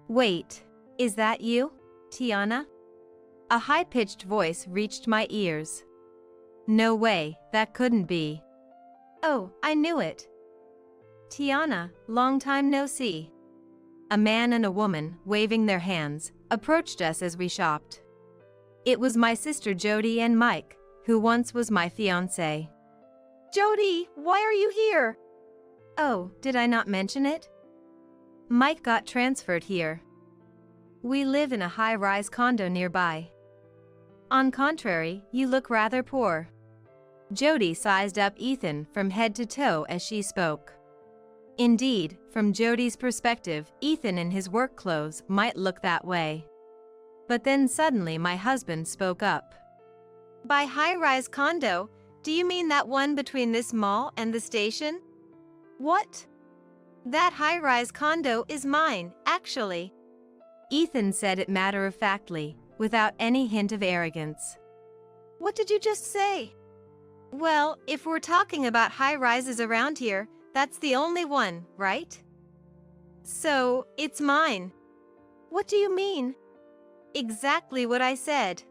Wait, is that you, Tiana? A high-pitched voice reached my ears. No way, that couldn't be. Oh, I knew it. Tiana, long time no see. A man and a woman, waving their hands, approached us as we shopped. It was my sister Jody and Mike, who once was my fiancé. Jody, why are you here? Oh, did I not mention it? Mike got transferred here. We live in a high-rise condo nearby. On contrary, you look rather poor. Jody sized up Ethan from head to toe as she spoke. Indeed, from Jody's perspective, Ethan in his work clothes might look that way. But then suddenly my husband spoke up. By high-rise condo, do you mean that one between this mall and the station? What? That high-rise condo is mine, actually. Ethan said it matter-of-factly, without any hint of arrogance. What did you just say? Well, if we're talking about high-rises around here, that's the only one, right? So, it's mine. What do you mean? Exactly what I said.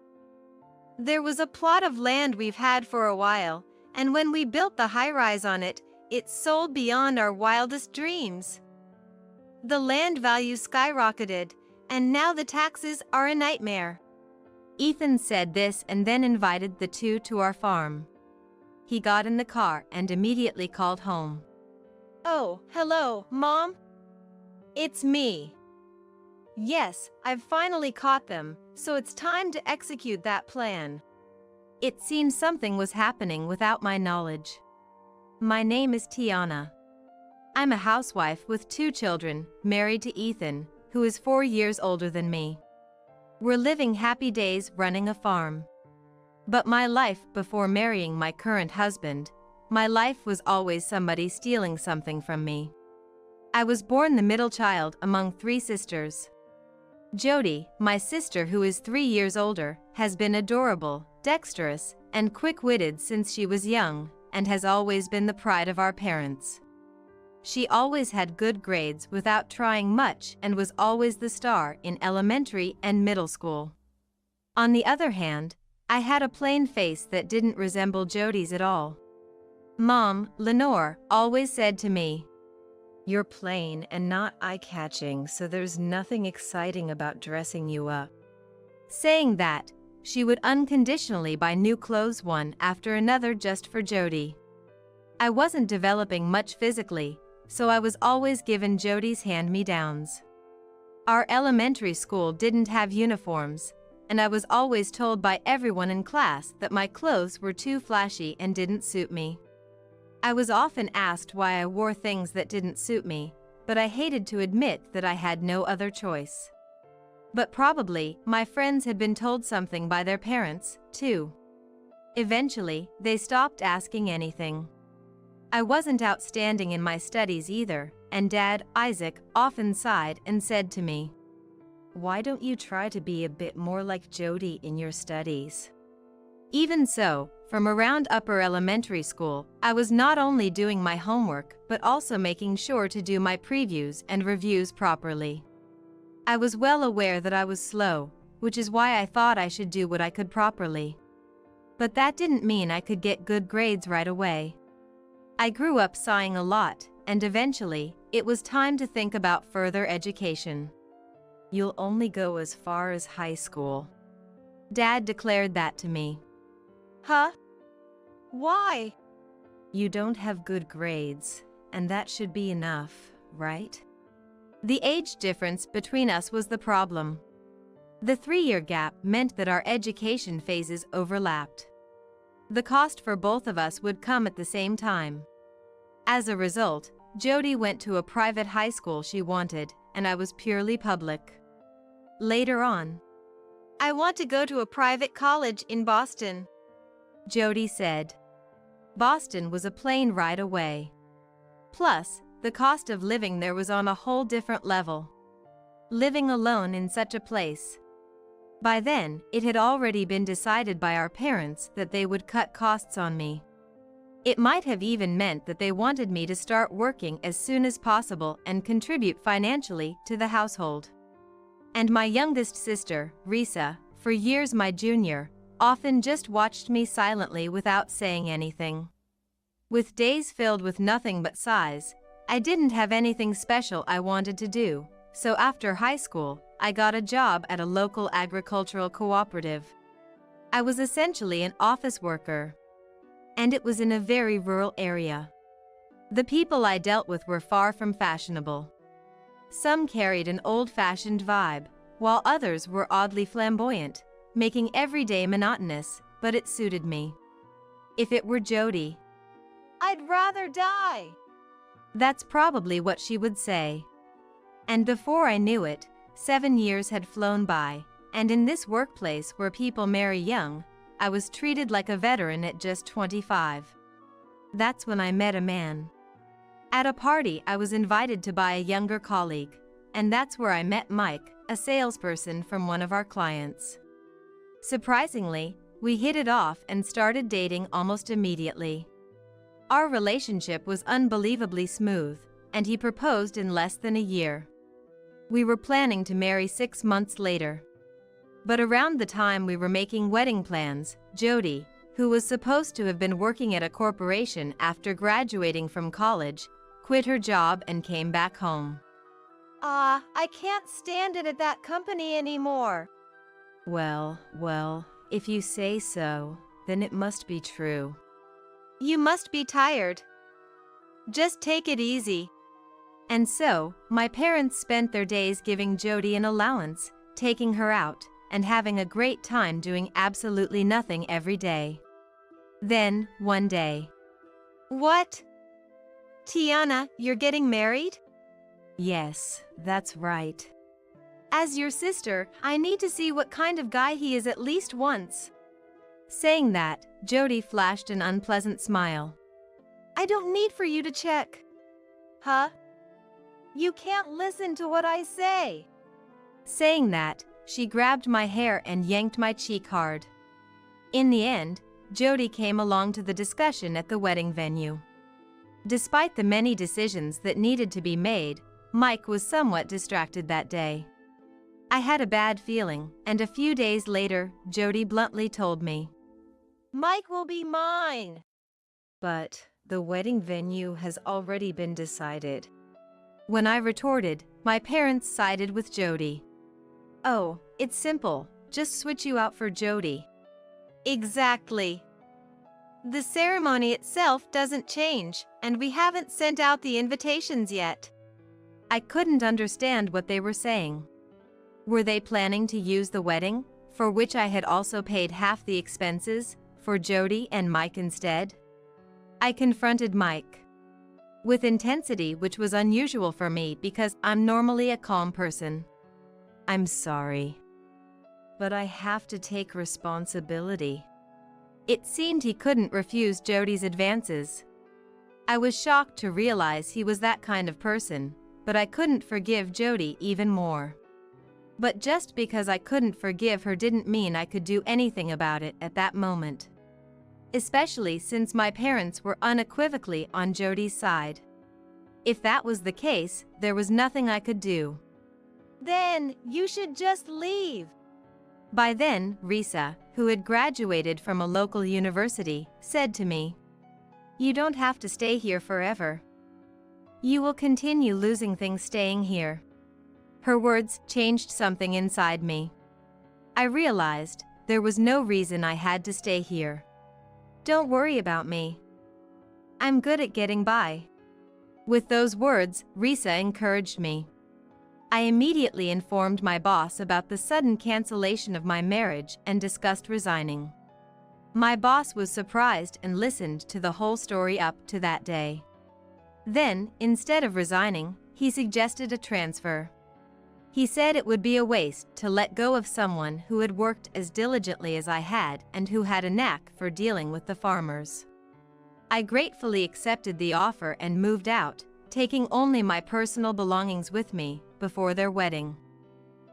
There was a plot of land we've had for a while, and when we built the high-rise on it, it sold beyond our wildest dreams. The land value skyrocketed, and now the taxes are a nightmare. Ethan said this and then invited the two to our farm. He got in the car and immediately called home. Oh, hello, Mom? It's me. Yes, I've finally caught them, so it's time to execute that plan. It seems something was happening without my knowledge. My name is Tiana. I'm a housewife with 2 children, married to Ethan, who is 4 years older than me. We're living happy days running a farm. But my life before marrying my current husband, my life was always somebody stealing something from me. I was born the middle child among 3 sisters. Jody, my sister who is 3 years older, has been adorable, dexterous, and quick-witted since she was young, and has always been the pride of our parents. She always had good grades without trying much and was always the star in elementary and middle school. On the other hand, I had a plain face that didn't resemble Jody's at all. Mom, Lenore, always said to me, "You're plain and not eye-catching, so there's nothing exciting about dressing you up." Saying that, she would unconditionally buy new clothes one after another just for Jody. I wasn't developing much physically, so I was always given Jody's hand-me-downs. Our elementary school didn't have uniforms, and I was always told by everyone in class that my clothes were too flashy and didn't suit me. I was often asked why I wore things that didn't suit me, but I hated to admit that I had no other choice. But probably, my friends had been told something by their parents, too. Eventually, they stopped asking anything. I wasn't outstanding in my studies either, and Dad, Isaac, often sighed and said to me, "Why don't you try to be a bit more like Jody in your studies?" Even so, from around upper elementary school, I was not only doing my homework but also making sure to do my previews and reviews properly. I was well aware that I was slow, which is why I thought I should do what I could properly. But that didn't mean I could get good grades right away. I grew up sighing a lot, and eventually, it was time to think about further education. "You'll only go as far as high school." Dad declared that to me. Huh? Why? "You don't have good grades, and that should be enough, right?" The age difference between us was the problem. The 3-year gap meant that our education phases overlapped. The cost for both of us would come at the same time. As a result, Jody went to a private high school she wanted, and I was purely public. Later on, "I want to go to a private college in Boston," Jody said. Boston was a plane ride away. Plus, the cost of living there was on a whole different level. Living alone in such a place. By then, it had already been decided by our parents that they would cut costs on me. It might have even meant that they wanted me to start working as soon as possible and contribute financially to the household. And my youngest sister, Risa, for years my junior, often just watched me silently without saying anything. With days filled with nothing but sighs, I didn't have anything special I wanted to do, so after high school, I got a job at a local agricultural cooperative. I was essentially an office worker. And it was in a very rural area. The people I dealt with were far from fashionable. Some carried an old-fashioned vibe, while others were oddly flamboyant, making every day monotonous, but it suited me. If it were Jody, I'd rather die. That's probably what she would say. And before I knew it, 7 years had flown by, and in this workplace where people marry young, I was treated like a veteran at just 25. That's when I met a man. At a party, I was invited to buy a younger colleague, and that's where I met Mike, a salesperson from one of our clients. Surprisingly, we hit it off and started dating almost immediately. Our relationship was unbelievably smooth, and he proposed in less than a year. We were planning to marry 6 months later. But around the time we were making wedding plans, Jody, who was supposed to have been working at a corporation after graduating from college, quit her job and came back home. I can't stand it at that company anymore. Well, if you say so, then it must be true. You must be tired. Just take it easy. And so, my parents spent their days giving Jody an allowance, taking her out, and having a great time doing absolutely nothing every day. Then, one day. What? Tiana, you're getting married? Yes, that's right. As your sister, I need to see what kind of guy he is at least once. Saying that, Jody flashed an unpleasant smile. I don't need for you to check. Huh? You can't listen to what I say. Saying that, she grabbed my hair and yanked my cheek hard. In the end, Jody came along to the discussion at the wedding venue. Despite the many decisions that needed to be made, Mike was somewhat distracted that day. I had a bad feeling, and a few days later, Jody bluntly told me, Mike will be mine. But the wedding venue has already been decided. When I retorted, my parents sided with Jody. Oh, it's simple. Just switch you out for Jody. Exactly. The ceremony itself doesn't change, and we haven't sent out the invitations yet. I couldn't understand what they were saying. Were they planning to use the wedding, for which I had also paid half the expenses, for Jody and Mike instead? I confronted Mike with intensity, which was unusual for me because I'm normally a calm person. I'm sorry, but I have to take responsibility. It seemed he couldn't refuse Jody's advances. I was shocked to realize he was that kind of person, but I couldn't forgive Jody even more. But just because I couldn't forgive her didn't mean I could do anything about it at that moment. Especially since my parents were unequivocally on Jody's side. If that was the case, there was nothing I could do. Then you should just leave. By then, Risa, who had graduated from a local university, said to me, You don't have to stay here forever. You will continue losing things staying here. Her words changed something inside me. I realized there was no reason I had to stay here. Don't worry about me. I'm good at getting by. With those words, Risa encouraged me. I immediately informed my boss about the sudden cancellation of my marriage and discussed resigning. My boss was surprised and listened to the whole story up to that day. Then, instead of resigning, he suggested a transfer. He said it would be a waste to let go of someone who had worked as diligently as I had and who had a knack for dealing with the farmers. I gratefully accepted the offer and moved out, taking only my personal belongings with me before their wedding.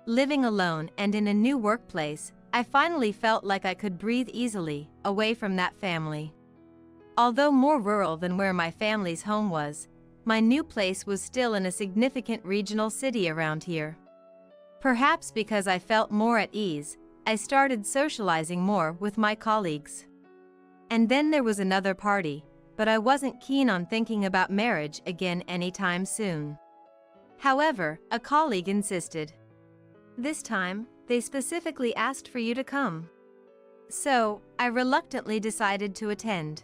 Living alone and in a new workplace, I finally felt like I could breathe easily, away from that family. Although more rural than where my family's home was, my new place was still in a significant regional city around here. Perhaps because I felt more at ease, I started socializing more with my colleagues. And then there was another party, but I wasn't keen on thinking about marriage again anytime soon. However, a colleague insisted. This time, they specifically asked for you to come. So, I reluctantly decided to attend.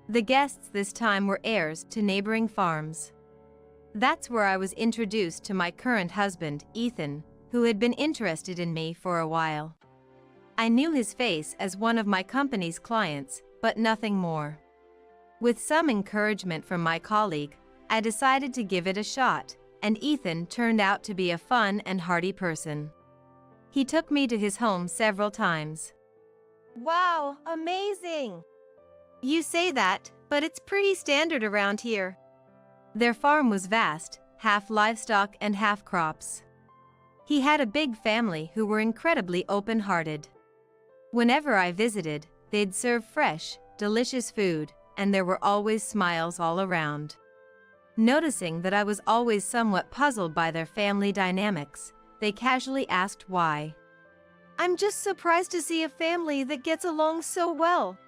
The guests this time were heirs to neighboring farms. That's where I was introduced to my current husband, Ethan, who had been interested in me for a while. I knew his face as one of my company's clients, but nothing more. With some encouragement from my colleague, I decided to give it a shot, and Ethan turned out to be a fun and hearty person. He took me to his home several times. Wow, amazing! You say that, but it's pretty standard around here. Their farm was vast, half livestock and half crops. He had a big family who were incredibly open-hearted. Whenever I visited, they'd serve fresh, delicious food, and there were always smiles all around. Noticing that I was always somewhat puzzled by their family dynamics, they casually asked why. I'm just surprised to see a family that gets along so well.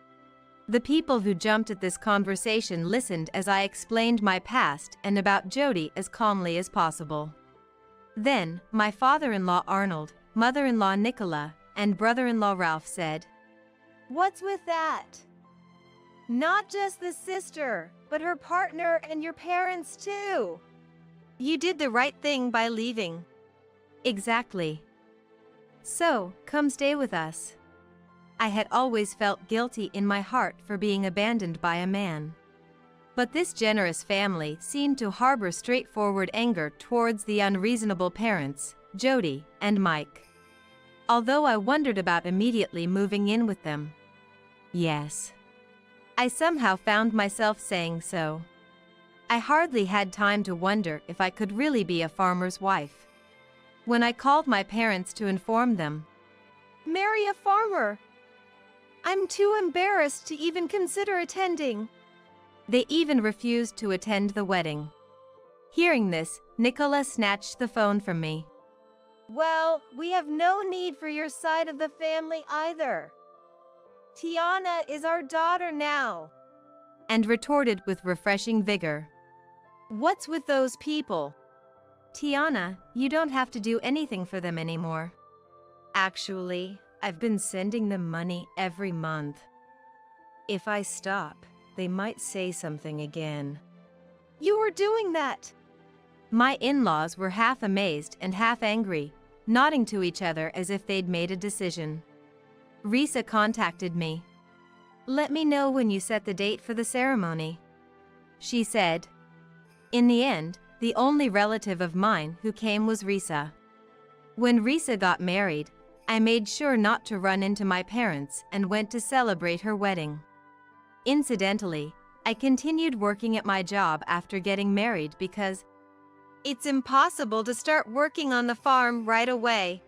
The people who jumped at this conversation listened as I explained my past and about Jody as calmly as possible. Then, my father-in-law Arnold, mother-in-law Nicola, and brother-in-law Ralph said, "What's with that? Not just the sister, but her partner and your parents too. You did the right thing by leaving." "Exactly. So, come stay with us." I had always felt guilty in my heart for being abandoned by a man. But this generous family seemed to harbor straightforward anger towards the unreasonable parents, Jody and Mike. Although I wondered about immediately moving in with them. Yes. I somehow found myself saying so. I hardly had time to wonder if I could really be a farmer's wife. When I called my parents to inform them, "Marry a farmer. I'm too embarrassed to even consider attending." They even refused to attend the wedding. Hearing this, Nicola snatched the phone from me. "Well, we have no need for your side of the family either. Tiana is our daughter now." And retorted with refreshing vigor. "What's with those people?" "Tiana, you don't have to do anything for them anymore. Actually, I've been sending them money every month. If I stop, they might say something again." "You were doing that?" My in-laws were half amazed and half angry, nodding to each other as if they'd made a decision. Risa contacted me. "Let me know when you set the date for the ceremony," she said. In the end, the only relative of mine who came was Risa. When Risa got married, I made sure not to run into my parents and went to celebrate her wedding. Incidentally, I continued working at my job after getting married because it's impossible to start working on the farm right away.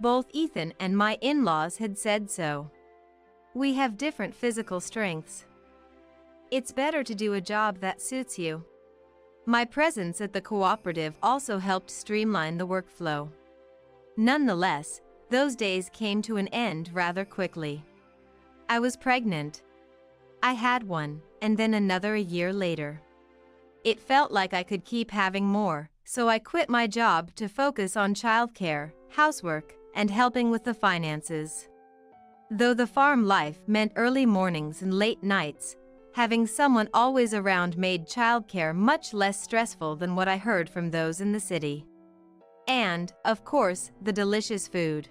Both Ethan and my in-laws had said so. We have different physical strengths. It's better to do a job that suits you. My presence at the cooperative also helped streamline the workflow. Nonetheless, those days came to an end rather quickly. I was pregnant. I had one, and then another a year later. It felt like I could keep having more, so I quit my job to focus on childcare, housework, and helping with the finances. Though the farm life meant early mornings and late nights, having someone always around made childcare much less stressful than what I heard from those in the city. And, of course, the delicious food.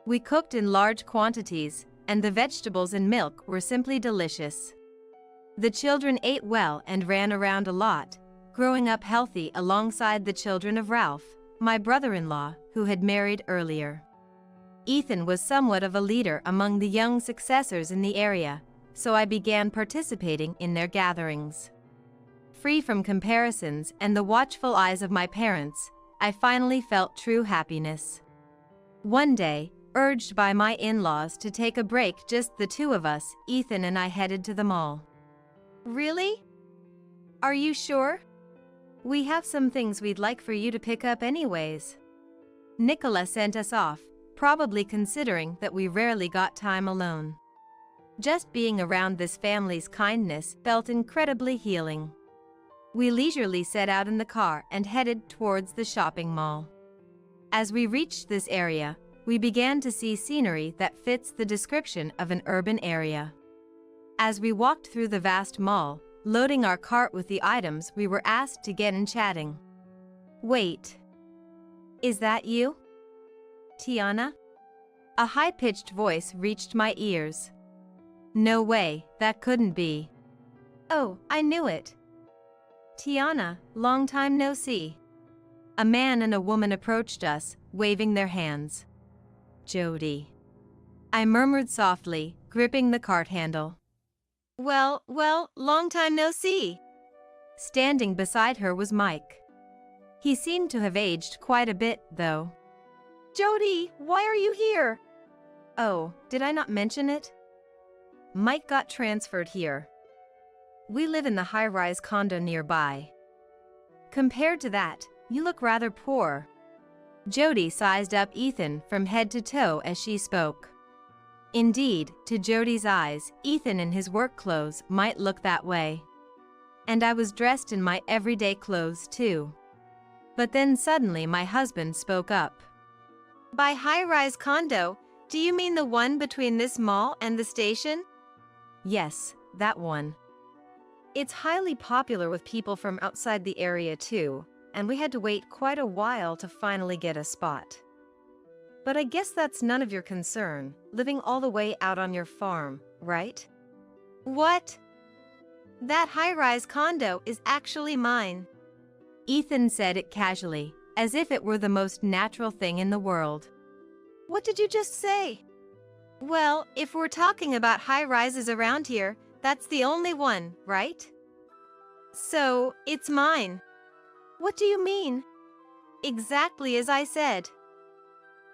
We cooked in large quantities, and the vegetables and milk were simply delicious. The children ate well and ran around a lot, growing up healthy alongside the children of Ralph, my brother-in-law, who had married earlier. Ethan was somewhat of a leader among the young successors in the area, so I began participating in their gatherings. Free from comparisons and the watchful eyes of my parents, I finally felt true happiness. One day, urged by my in-laws to take a break, just the two of us, Ethan and I headed to the mall. "Really? Are you sure?" "We have some things we'd like for you to pick up anyways." Nicola sent us off, probably considering that we rarely got time alone. Just being around this family's kindness felt incredibly healing. We leisurely set out in the car and headed towards the shopping mall. As we reached this area, we began to see scenery that fits the description of an urban area. As we walked through the vast mall, loading our cart with the items we were asked to get and chatting. "Wait. Is that you? Tiana?" A high-pitched voice reached my ears. No way, that couldn't be. "Oh, I knew it. Tiana, long time no see." A man and a woman approached us, waving their hands. "Jody," I murmured softly, gripping the cart handle. Well, long time no see." Standing beside her was Mike. He seemed to have aged quite a bit, though. "Jody, why are you here?" "Oh, did I not mention it? Mike got transferred here. We live in the high-rise condo nearby. Compared to that, you look rather poor." Jody sized up Ethan from head to toe as she spoke. Indeed, to Jody's eyes, Ethan in his work clothes might look that way. And I was dressed in my everyday clothes too. But then suddenly my husband spoke up. "By high-rise condo, do you mean the one between this mall and the station?" "Yes, that one. It's highly popular with people from outside the area too, and we had to wait quite a while to finally get a spot. But I guess that's none of your concern, living all the way out on your farm, right?" "What? That high-rise condo is actually mine." Ethan said it casually, as if it were the most natural thing in the world. "What did you just say?" "Well, if we're talking about high-rises around here, that's the only one, right? So, it's mine." "What do you mean?" "Exactly as I said.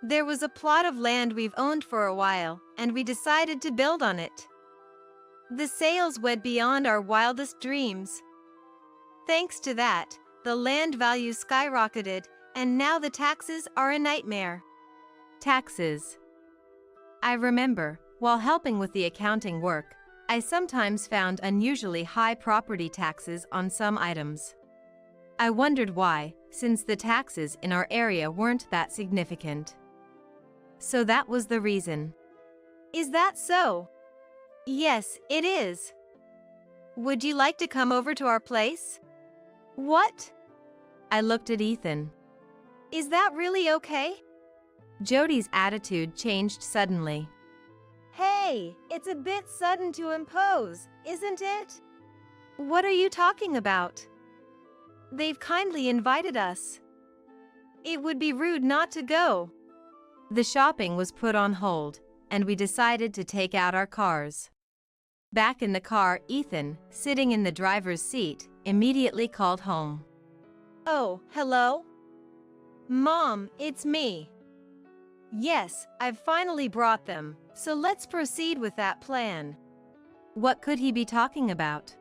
There was a plot of land we've owned for a while, and we decided to build on it. The sales went beyond our wildest dreams. Thanks to that, the land value skyrocketed, and now the taxes are a nightmare." Taxes. I remember, while helping with the accounting work, I sometimes found unusually high property taxes on some items. I wondered why, since the taxes in our area weren't that significant. So that was the reason. "Is that so?" "Yes, it is. Would you like to come over to our place?" "What?" I looked at Ethan. "Is that really okay?" Jody's attitude changed suddenly. "Hey, it's a bit sudden to impose, isn't it?" "What are you talking about? They've kindly invited us. It would be rude not to go." The shopping was put on hold, and we decided to take out our cars. Back in the car, Ethan, sitting in the driver's seat, immediately called home. "Oh, hello? Mom, it's me. Yes, I've finally brought them, so let's proceed with that plan." What could he be talking about?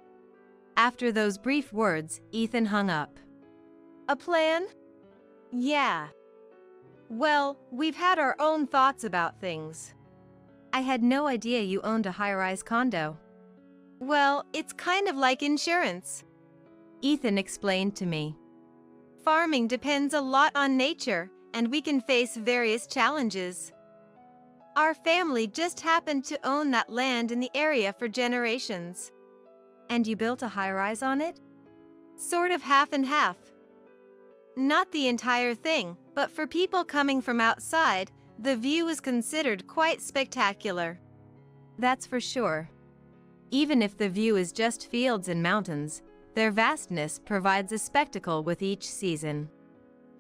After those brief words, Ethan hung up. "A plan?" "Yeah. Well, we've had our own thoughts about things." I had no idea you owned a high-rise condo. "Well, it's kind of like insurance," Ethan explained to me. "Farming depends a lot on nature, and we can face various challenges. Our family just happened to own that land in the area for generations." "And you built a high-rise on it?" "Sort of half and half. Not the entire thing, but for people coming from outside, the view is considered quite spectacular." That's for sure. Even if the view is just fields and mountains, their vastness provides a spectacle with each season.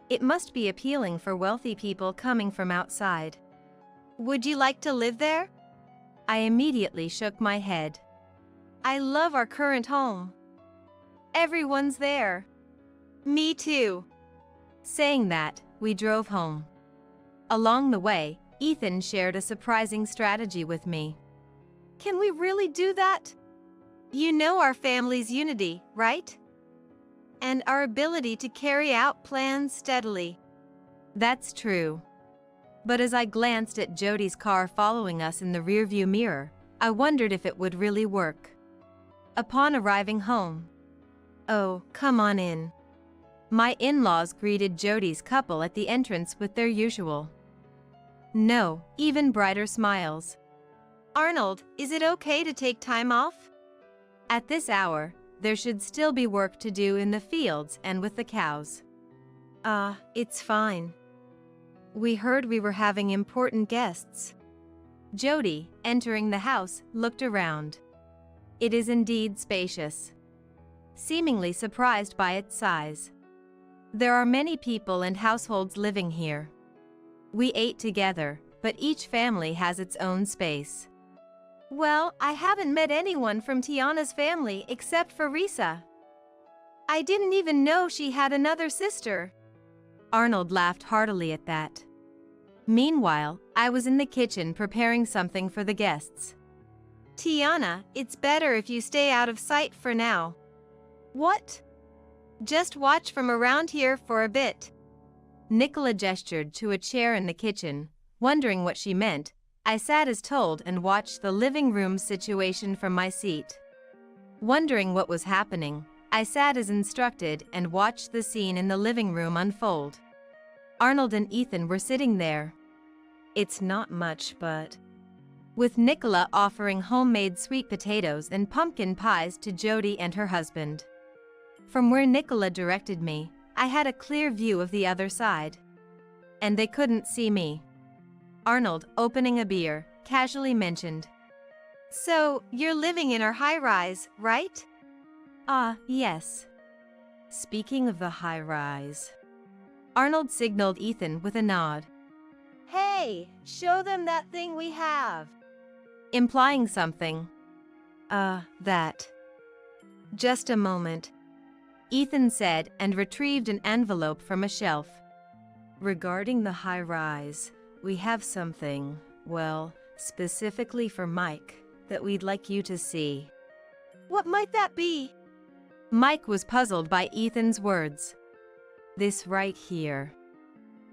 It must be appealing for wealthy people coming from outside. "Would you like to live there?" I immediately shook my head. "I love our current home. Everyone's there." "Me too." Saying that, we drove home. Along the way, Ethan shared a surprising strategy with me. "Can we really do that? You know our family's unity, right? And our ability to carry out plans steadily." That's true. But as I glanced at Jody's car following us in the rearview mirror, I wondered if it would really work. Upon arriving home, "Oh, come on in." My in-laws greeted Jody's couple at the entrance with their usual, no, even brighter smiles. "Arnold, is it okay to take time off?" At this hour, there should still be work to do in the fields and with the cows. It's fine. We heard we were having important guests." Jody, entering the house, looked around. It is indeed spacious, seemingly surprised by its size. There are many people and households living here. We ate together, but each family has its own space. "Well, I haven't met anyone from Tiana's family except for Risa. I didn't even know she had another sister." Arnold laughed heartily at that. Meanwhile, I was in the kitchen preparing something for the guests. "Tiana, it's better if you stay out of sight for now." "What?" "Just watch from around here for a bit." Nicola gestured to a chair in the kitchen, wondering what she meant. I sat as told and watched the living room situation from my seat. Wondering what was happening, I sat as instructed and watched the scene in the living room unfold. Arnold and Ethan were sitting there. "It's not much, but..." with Nicola offering homemade sweet potatoes and pumpkin pies to Jody and her husband. From where Nicola directed me, I had a clear view of the other side. And they couldn't see me. Arnold, opening a beer, casually mentioned, "So, you're living in our high-rise, right?" Yes. Speaking of the high-rise." Arnold signaled Ethan with a nod, "Hey, show them that thing we have." implying something. That. Just a moment," Ethan said and retrieved an envelope from a shelf. "Regarding the high-rise, we have something, well, specifically for Mike, that we'd like you to see." "What might that be?" Mike was puzzled by Ethan's words. "This right here."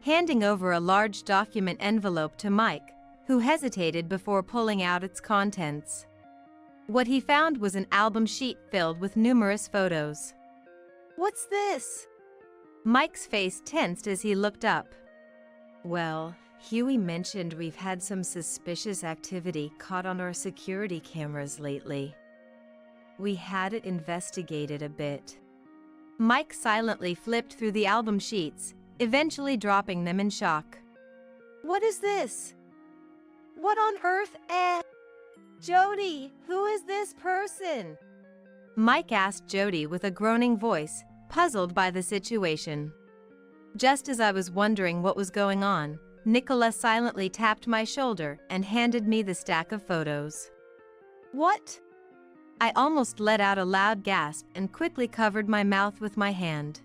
Handing over a large document envelope to Mike, who hesitated before pulling out its contents. What he found was an album sheet filled with numerous photos. "What's this?" Mike's face tensed as he looked up. "Well, Huey mentioned we've had some suspicious activity caught on our security cameras lately. We had it investigated a bit." Mike silently flipped through the album sheets, eventually dropping them in shock. "What is this? What on earth, Jody, who is this person?" Mike asked Jody with a groaning voice, puzzled by the situation. Just as I was wondering what was going on, Nicola silently tapped my shoulder and handed me the stack of photos. "What?" I almost let out a loud gasp and quickly covered my mouth with my hand.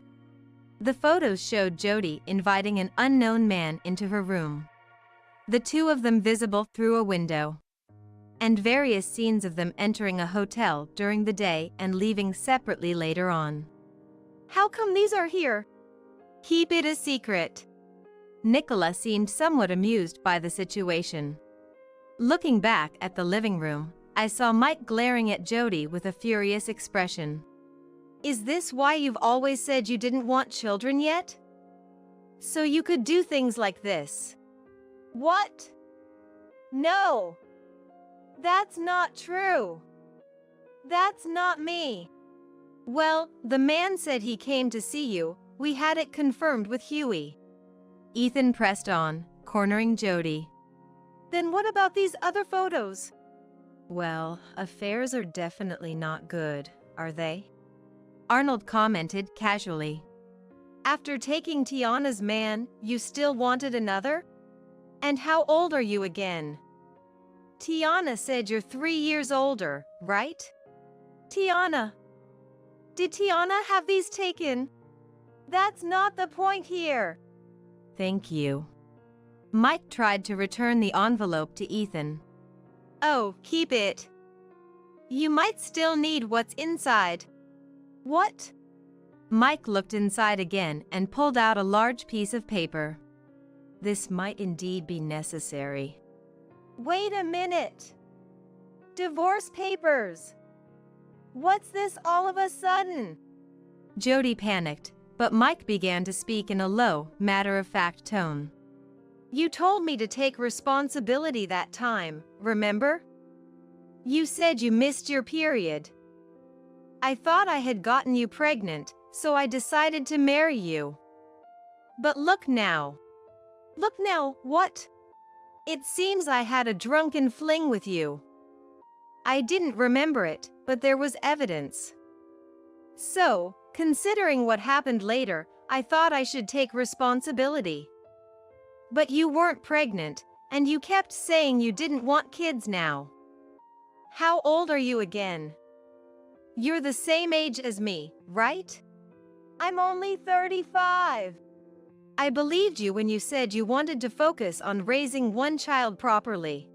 The photos showed Jody inviting an unknown man into her room. The two of them visible through a window. And various scenes of them entering a hotel during the day and leaving separately later on. "How come these are here?" "Keep it a secret." Nicola seemed somewhat amused by the situation. Looking back at the living room, I saw Mike glaring at Jody with a furious expression. "Is this why you've always said you didn't want children yet? So you could do things like this?" "What? No. That's not true. That's not me." "Well, the man said he came to see you. We had it confirmed with Huey." Ethan pressed on, cornering Jody. "Then what about these other photos?" "Well, affairs are definitely not good, are they?" Arnold commented casually. "After taking Tiana's man, you still wanted another? And how old are you again?" "Tiana said you're 3 years older, right?" "Tiana. Did Tiana have these taken?" "That's not the point here." "Thank you." Mike tried to return the envelope to Ethan. "Oh, keep it. You might still need what's inside." "What?" Mike looked inside again and pulled out a large piece of paper. This might indeed be necessary. Wait a minute. Divorce papers. What's this all of a sudden? Jody panicked, but Mike began to speak in a low, matter-of-fact tone. You told me to take responsibility that time, remember? You said you missed your period. I thought I had gotten you pregnant, so I decided to marry you. But look now. Look now, what? It seems I had a drunken fling with you. I didn't remember it, but there was evidence. So, considering what happened later, I thought I should take responsibility. But you weren't pregnant, and you kept saying you didn't want kids now. How old are you again? You're the same age as me, right? I'm only 35. I believed you when you said you wanted to focus on raising one child properly.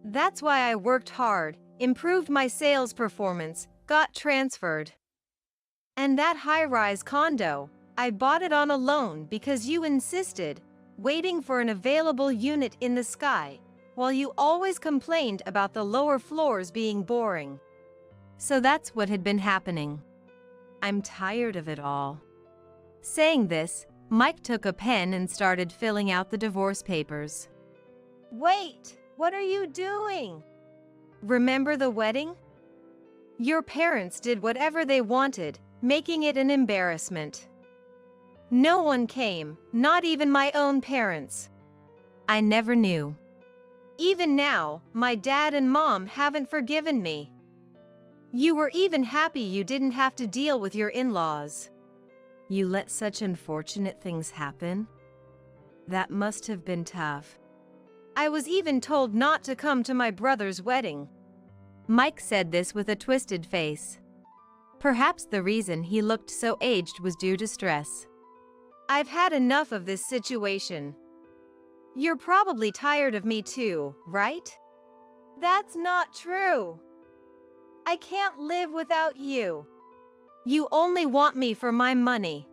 That's why I worked hard, improved my sales performance, got transferred. And that high-rise condo, I bought it on a loan because you insisted, waiting for an available unit in the sky, while you always complained about the lower floors being boring. So that's what had been happening. I'm tired of it all. Saying this, Mike took a pen and started filling out the divorce papers. Wait, what are you doing? Remember the wedding? Your parents did whatever they wanted, making it an embarrassment. No one came, not even my own parents. I never knew. Even now, my dad and mom haven't forgiven me. You were even happy you didn't have to deal with your in-laws. You let such unfortunate things happen? That must have been tough. I was even told not to come to my brother's wedding. Mike said this with a twisted face. Perhaps the reason he looked so aged was due to stress. I've had enough of this situation. You're probably tired of me too, right? That's not true. I can't live without you. You only want me for my money.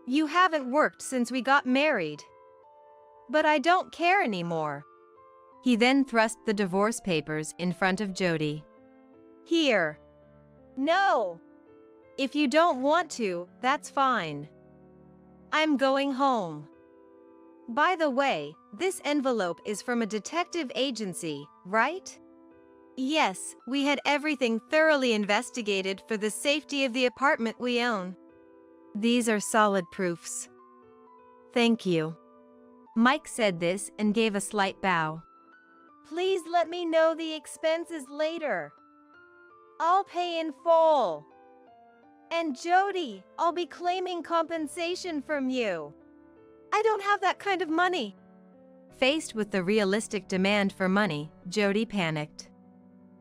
You haven't worked since we got married. But I don't care anymore. He then thrust the divorce papers in front of Jody. Here. No. If you don't want to, that's fine. I'm going home. By the way, this envelope is from a detective agency, right? Yes, we had everything thoroughly investigated for the safety of the apartment we own. These are solid proofs. Thank you. Mike said this and gave a slight bow. Please let me know the expenses later. I'll pay in full. And Jody, I'll be claiming compensation from you. I don't have that kind of money. Faced with the realistic demand for money, Jody panicked.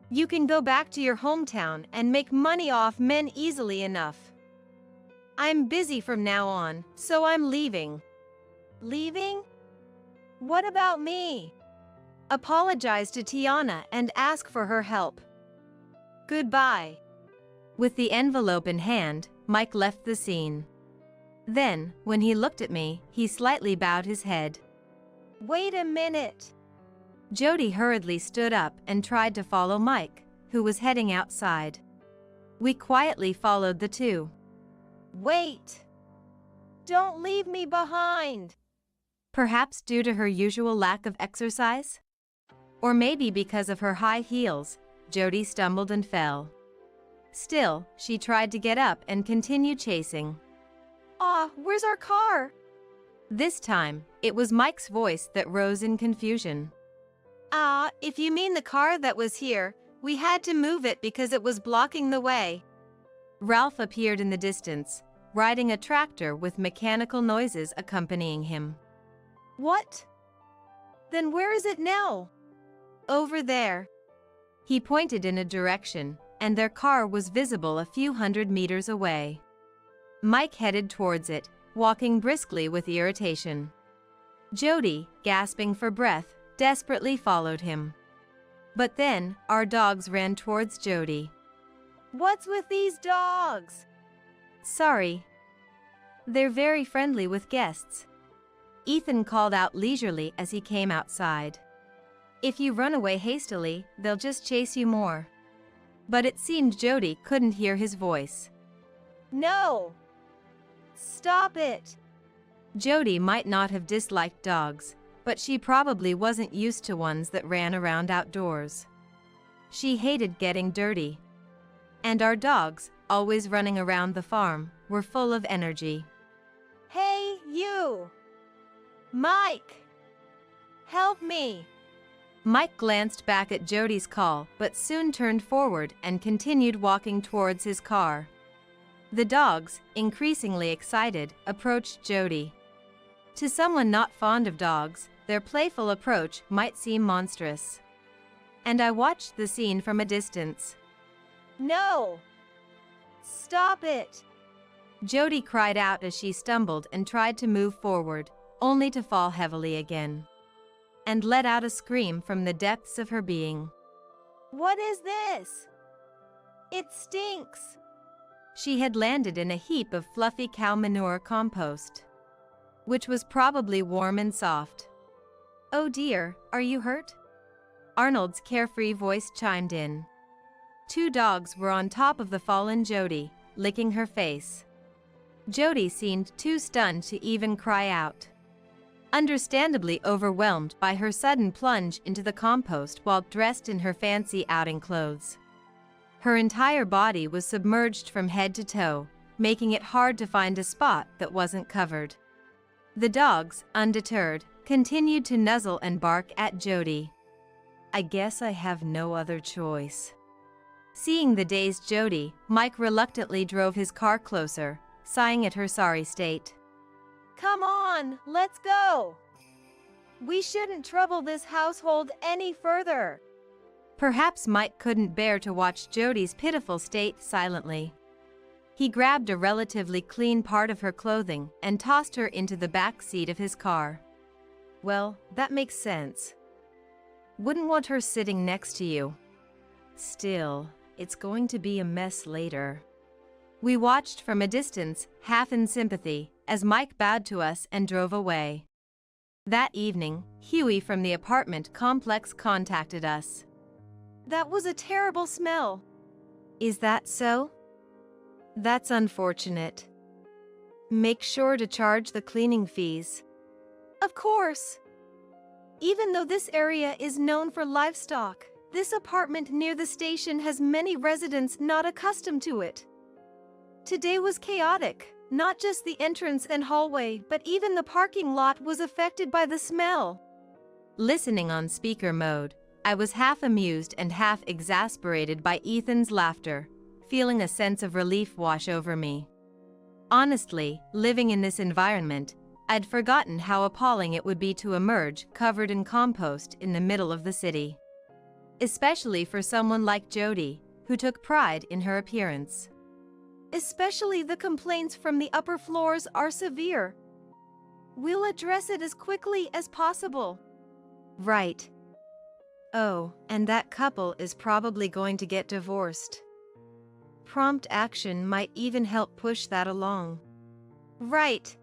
You can go back to your hometown and make money off men easily enough. I'm busy from now on, so I'm leaving. Leaving? What about me? Apologize to Tiana and ask for her help. Goodbye. With the envelope in hand, Mike left the scene. Then, when he looked at me, he slightly bowed his head. Wait a minute. Jody hurriedly stood up and tried to follow Mike, who was heading outside. We quietly followed the two. Wait. Don't leave me behind. Perhaps due to her usual lack of exercise? Or maybe because of her high heels, Jody stumbled and fell. Still, she tried to get up and continue chasing. Where's our car? This time, it was Mike's voice that rose in confusion. If you mean the car that was here, we had to move it because it was blocking the way. Ralph appeared in the distance, riding a tractor with mechanical noises accompanying him. What? Then where is it now? Over there. He pointed in a direction, and their car was visible a few hundred meters away. Mike headed towards it, walking briskly with irritation. Jody, gasping for breath, desperately followed him. But then, our dogs ran towards Jody. What's with these dogs? Sorry. They're very friendly with guests. Ethan called out leisurely as he came outside. If you run away hastily, they'll just chase you more. But it seemed Jody couldn't hear his voice. No! Stop it! Jody might not have disliked dogs, but she probably wasn't used to ones that ran around outdoors. She hated getting dirty. And our dogs, always running around the farm, were full of energy. Hey, you! Mike! Help me! Mike glanced back at Jody's call but soon turned forward and continued walking towards his car. The dogs, increasingly excited, approached Jody. To someone not fond of dogs, their playful approach might seem monstrous. And I watched the scene from a distance. No! Stop it! Jody cried out as she stumbled and tried to move forward, only to fall heavily again. And let out a scream from the depths of her being. What is this? It stinks! She had landed in a heap of fluffy cow manure compost, which was probably warm and soft. Oh dear, are you hurt? Arnold's carefree voice chimed in. 2 dogs were on top of the fallen Jody, licking her face. Jody seemed too stunned to even cry out. Understandably overwhelmed by her sudden plunge into the compost while dressed in her fancy outing clothes. Her entire body was submerged from head to toe, making it hard to find a spot that wasn't covered. The dogs, undeterred, continued to nuzzle and bark at Jody. I guess I have no other choice. Seeing the dazed Jody, Mike reluctantly drove his car closer, sighing at her sorry state. Come on, let's go! We shouldn't trouble this household any further. Perhaps Mike couldn't bear to watch Jody's pitiful state silently. He grabbed a relatively clean part of her clothing and tossed her into the back seat of his car. Well, that makes sense. Wouldn't want her sitting next to you. Still, it's going to be a mess later. We watched from a distance, half in sympathy, as Mike bowed to us and drove away. That evening, Huey from the apartment complex contacted us. That was a terrible smell. Is that so? That's unfortunate. Make sure to charge the cleaning fees. Of course. Even though this area is known for livestock, this apartment near the station has many residents not accustomed to it. Today was chaotic. Not just the entrance and hallway, but even the parking lot was affected by the smell. Listening on speaker mode, I was half amused and half exasperated by Ethan's laughter, feeling a sense of relief wash over me. Honestly, living in this environment, I'd forgotten how appalling it would be to emerge covered in compost in the middle of the city. Especially for someone like Jody, who took pride in her appearance. Especially the complaints from the upper floors are severe. We'll address it as quickly as possible. Right. Oh, and that couple is probably going to get divorced. Prompt action might even help push that along. Right.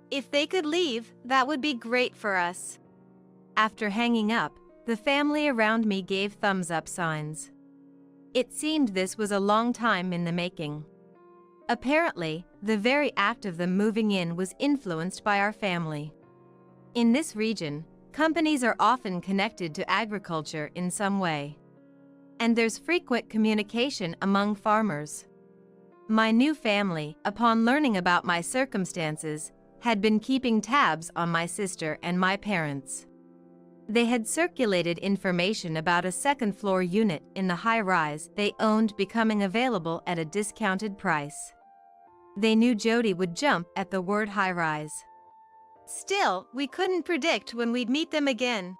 If they could leave, that would be great for us. After hanging up, the family around me gave thumbs-up signs. It seemed this was a long time in the making. Apparently, the very act of them moving in was influenced by our family. In this region, companies are often connected to agriculture in some way. And there's frequent communication among farmers. My new family, upon learning about my circumstances, had been keeping tabs on my sister and my parents. They had circulated information about a second-floor unit in the high-rise they owned becoming available at a discounted price. They knew Jody would jump at the word high-rise. Still, we couldn't predict when we'd meet them again.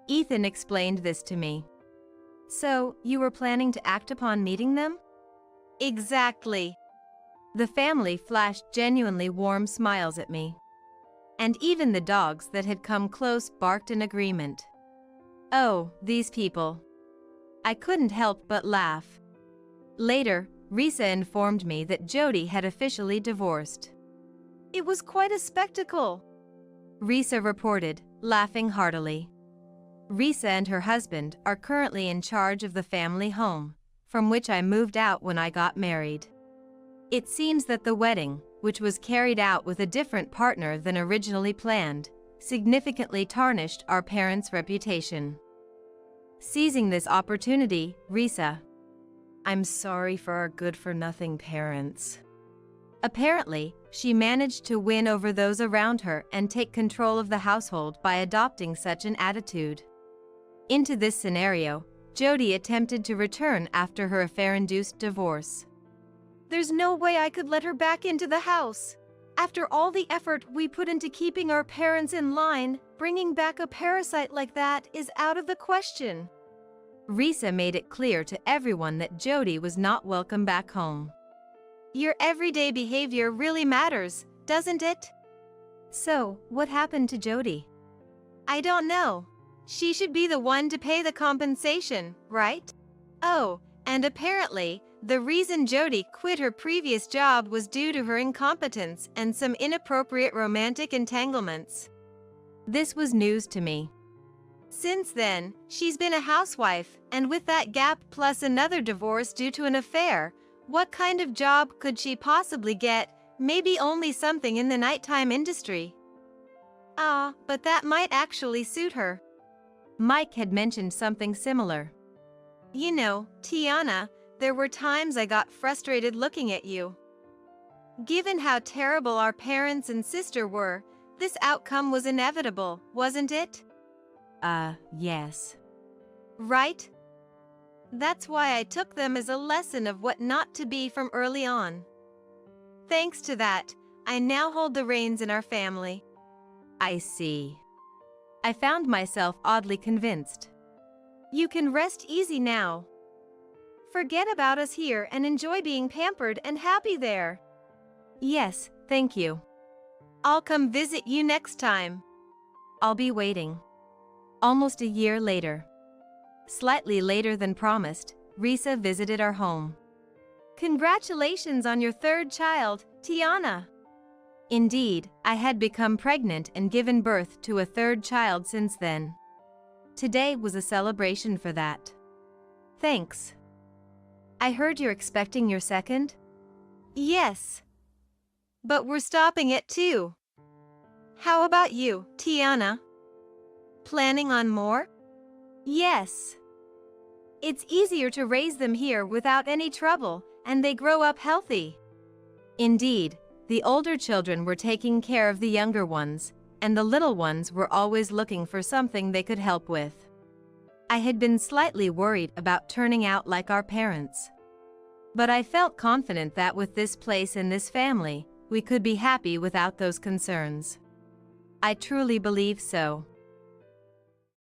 Ethan explained this to me. So, you were planning to act upon meeting them? Exactly. The family flashed genuinely warm smiles at me. And even the dogs that had come close barked in agreement. Oh, these people. I couldn't help but laugh. Later, Risa informed me that Jody had officially divorced. It was quite a spectacle. Risa reported, laughing heartily. Risa and her husband are currently in charge of the family home, from which I moved out when I got married. It seems that the wedding, which was carried out with a different partner than originally planned, significantly tarnished our parents' reputation. Seizing this opportunity, Risa, I'm sorry for our good-for-nothing parents. Apparently, she managed to win over those around her and take control of the household by adopting such an attitude. Into this scenario, Jody attempted to return after her affair-induced divorce. There's no way I could let her back into the house. After all the effort we put into keeping our parents in line, bringing back a parasite like that is out of the question. Risa made it clear to everyone that Jody was not welcome back home. Your everyday behavior really matters, doesn't it? So, what happened to Jody? I don't know. She should be the one to pay the compensation, right? Oh, and apparently, the reason Jody quit her previous job was due to her incompetence and some inappropriate romantic entanglements. This was news to me. Since then, she's been a housewife, and with that gap plus another divorce due to an affair, what kind of job could she possibly get? Maybe only something in the nighttime industry. But that might actually suit her. Mike had mentioned something similar. You know, Tiana, there were times I got frustrated looking at you. Given how terrible our parents and sister were, this outcome was inevitable, wasn't it? Yes. Right? That's why I took them as a lesson of what not to be from early on. Thanks to that, I now hold the reins in our family. I see. I found myself oddly convinced. You can rest easy now. Forget about us here and enjoy being pampered and happy there. Yes, thank you. I'll come visit you next time. I'll be waiting. Almost a year later. Slightly later than promised, Risa visited our home. Congratulations on your third child, Tiana. Indeed, I had become pregnant and given birth to a third child since then. Today was a celebration for that. Thanks. I heard you're expecting your second? Yes. But we're stopping at 2. How about you, Tiana? Planning on more? Yes. It's easier to raise them here without any trouble, and they grow up healthy. Indeed, the older children were taking care of the younger ones, and the little ones were always looking for something they could help with. I had been slightly worried about turning out like our parents. But I felt confident that with this place and this family, we could be happy without those concerns. I truly believe so.